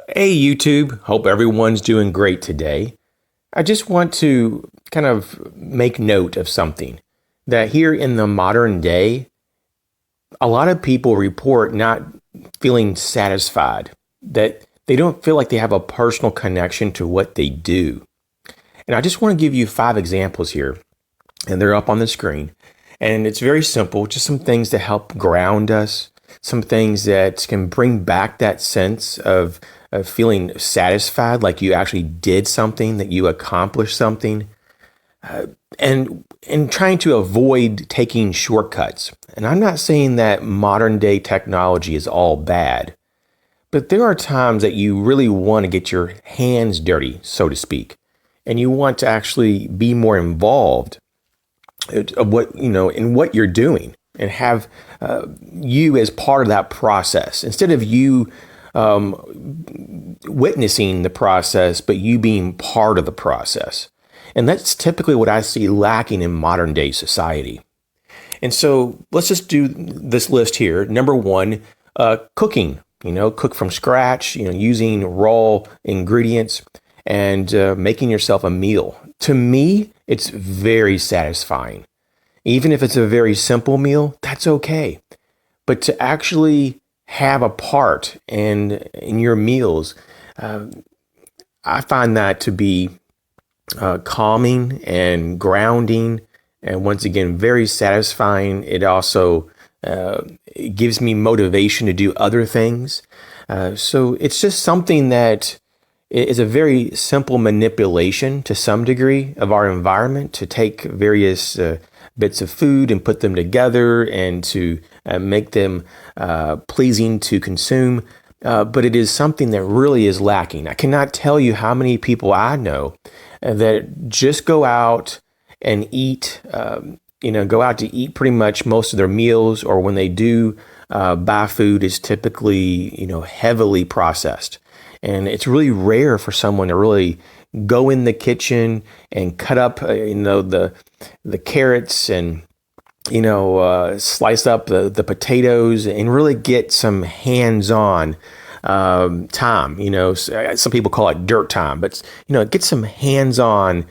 Hey YouTube, hope everyone's doing great today. I just want to kind of make note of something that here in the modern day, a lot of people report not feeling satisfied, that they don't feel like they have a personal connection to what they do. And I just want to give you 5 examples here, and they're up on the screen. And it's very simple, just some things to help ground us, some things that can bring back that sense of feeling satisfied, like you actually did something, that you accomplished something, and trying to avoid taking shortcuts. And I'm not saying that modern day technology is all bad, but there are times that you really want to get your hands dirty, so to speak, and you want to actually be more involved of what, in what you're doing, and have you as part of that process instead of you witnessing the process, but you being part of the process. And that's typically what I see lacking in modern day society. And so let's just do this list here. Number 1, cooking, cook from scratch, using raw ingredients and making yourself a meal. To me, it's very satisfying. Even if it's a very simple meal, that's okay. But to actually have a part in your meals, I find that to be calming and grounding, and once again, very satisfying. It also it gives me motivation to do other things. So it's just something that is a very simple manipulation to some degree of our environment, to take various bits of food and put them together and to make them pleasing to consume. But it is something that really is lacking. I cannot tell you how many people I know that just go out and eat, go out to eat pretty much most of their meals, or when they do buy food, is typically, heavily processed. And it's really rare for someone to really go in the kitchen and cut up, the carrots and, slice up the potatoes and really get some hands-on time. Some people call it dirt time, but, get some hands-on,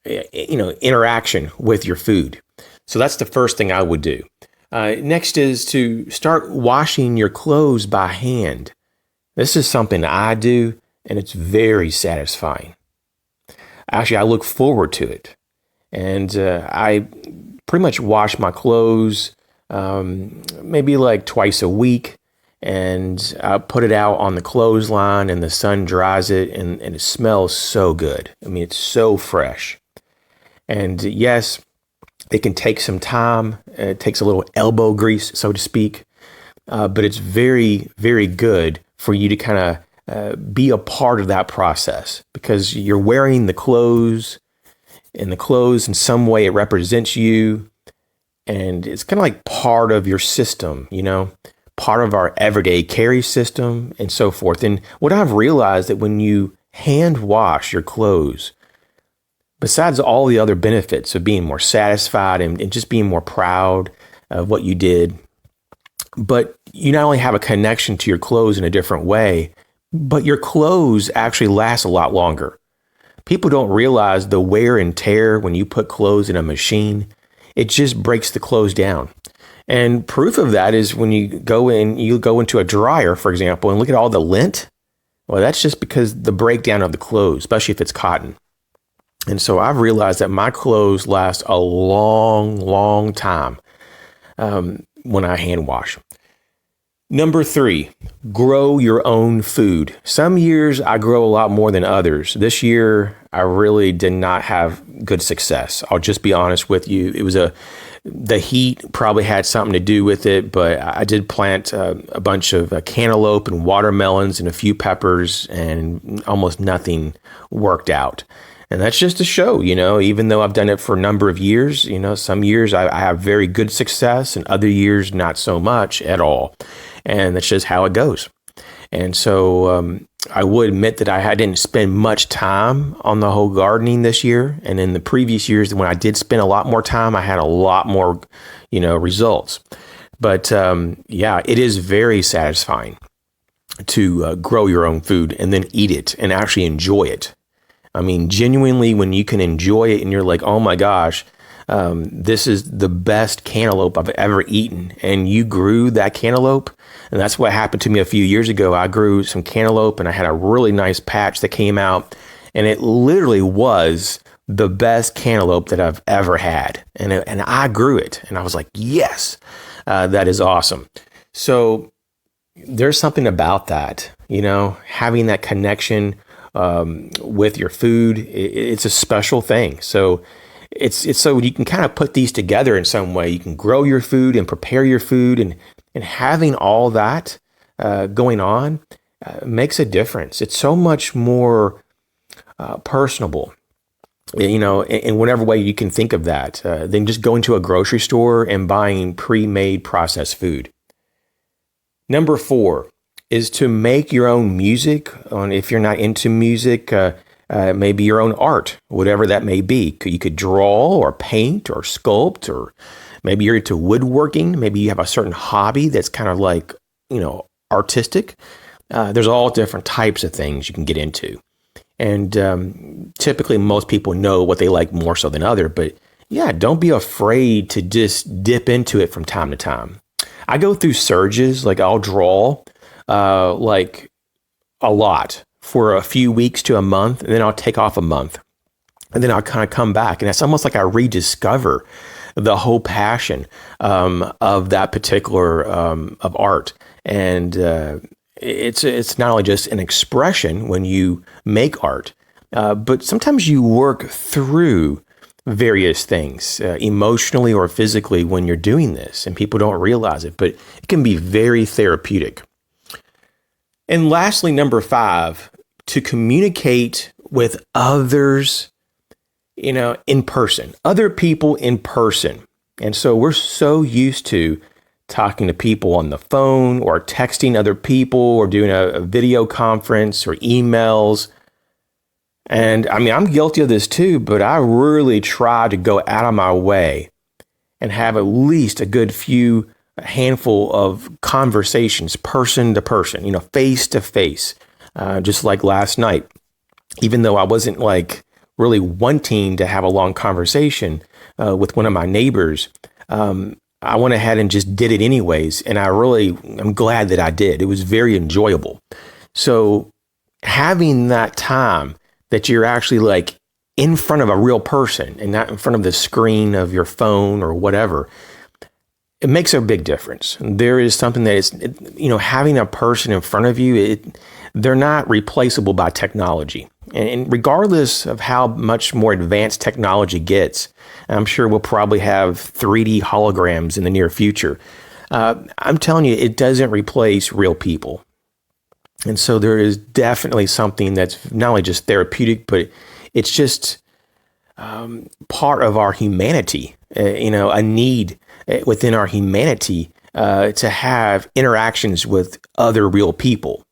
interaction with your food. So that's the first thing I would do. Next is to start washing your clothes by hand. This is something I do, and it's very satisfying. Actually, I look forward to it. And I pretty much wash my clothes maybe like twice a week, and I put it out on the clothesline, and the sun dries it, and it smells so good. I mean, it's so fresh. And yes, it can take some time. It takes a little elbow grease, so to speak, but it's very, very good for you to kind of be a part of that process, because you're wearing the clothes, and the clothes in some way it represents you, and it's kind of like part of your system, part of our everyday carry system and so forth. And what I've realized that when you hand wash your clothes, besides all the other benefits of being more satisfied and just being more proud of what you did, but you not only have a connection to your clothes in a different way, but your clothes actually last a lot longer. People don't realize the wear and tear when you put clothes in a machine. It just breaks the clothes down. And proof of that is when you go into a dryer, for example, and look at all the lint. Well, that's just because the breakdown of the clothes, especially if it's cotton. And so I've realized that my clothes last a long, long time when I hand wash. Number 3, grow your own food. Some years I grow a lot more than others. This year, I really did not have good success. I'll just be honest with you. The heat probably had something to do with it, but I did plant a bunch of cantaloupe and watermelons and a few peppers, and almost nothing worked out. And that's just to show, even though I've done it for a number of years, some years I have very good success, and other years not so much at all. And that's just how it goes. And so I would admit that I didn't spend much time on the whole gardening this year. And in the previous years, when I did spend a lot more time, I had a lot more, results. But it is very satisfying. to grow your own food and then eat it and actually enjoy it. I mean, genuinely, when you can enjoy it and you're like, oh my gosh, this is the best cantaloupe I've ever eaten. And you grew that cantaloupe. And that's what happened to me a few years ago. I grew some cantaloupe and I had a really nice patch that came out. And it literally was the best cantaloupe that I've ever had. And I grew it. And I was like, yes, that is awesome. So there's something about that, having that connection with your food. It's a special thing. So it's so you can kind of put these together in some way. You can grow your food and prepare your food, and having all that going on makes a difference. It's so much more personable, in whatever way you can think of that, than just going to a grocery store and buying pre-made processed food. Number 4 is to make your own music. If you're not into music, maybe your own art, whatever that may be. You could draw or paint or sculpt, or maybe you're into woodworking. Maybe you have a certain hobby that's kind of like, artistic. There's all different types of things you can get into. And typically most people know what they like more so than other. But yeah, don't be afraid to just dip into it from time to time. I go through surges, like I'll draw like a lot for a few weeks to a month, and then I'll take off a month, and then I'll kind of come back, and it's almost like I rediscover the whole passion of that particular of art. And it's not only just an expression when you make art, but sometimes you work through various things emotionally or physically when you're doing this, and people don't realize it, but it can be very therapeutic. And lastly, number 5, to communicate with others, in person, other people in person. And so we're so used to talking to people on the phone or texting other people or doing a video conference or emails. And I mean, I'm guilty of this too, but I really try to go out of my way and have at least a handful of conversations, person to person, face to face, just like last night. Even though I wasn't like really wanting to have a long conversation with one of my neighbors, I went ahead and just did it anyways. And I'm glad that I did. It was very enjoyable. So having that time that you're actually like in front of a real person and not in front of the screen of your phone or whatever, it makes a big difference. There is something that is, having a person in front of you, they're not replaceable by technology. And regardless of how much more advanced technology gets, I'm sure we'll probably have 3D holograms in the near future. I'm telling you, it doesn't replace real people. And so there is definitely something that's not only just therapeutic, but it's just part of our humanity, a need within our humanity to have interactions with other real people.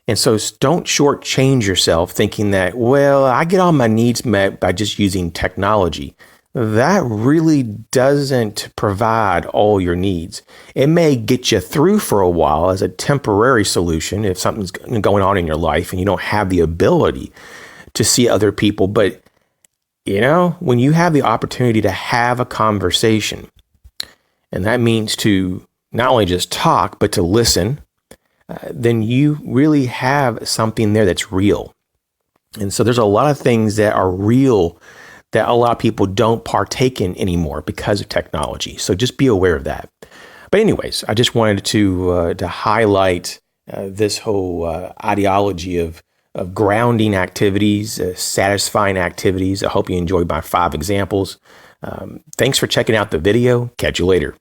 And so don't shortchange yourself thinking that, well, I get all my needs met by just using technology. That really doesn't provide all your needs. It may get you through for a while as a temporary solution if something's going on in your life and you don't have the ability to see other people. But, when you have the opportunity to have a conversation, and that means to not only just talk, but to listen, then you really have something there that's real. And so there's a lot of things that are real that a lot of people don't partake in anymore because of technology. So just be aware of that. But anyways, I just wanted to highlight this whole ideology of grounding activities, satisfying activities. I hope you enjoyed my 5 examples. Thanks for checking out the video. Catch you later.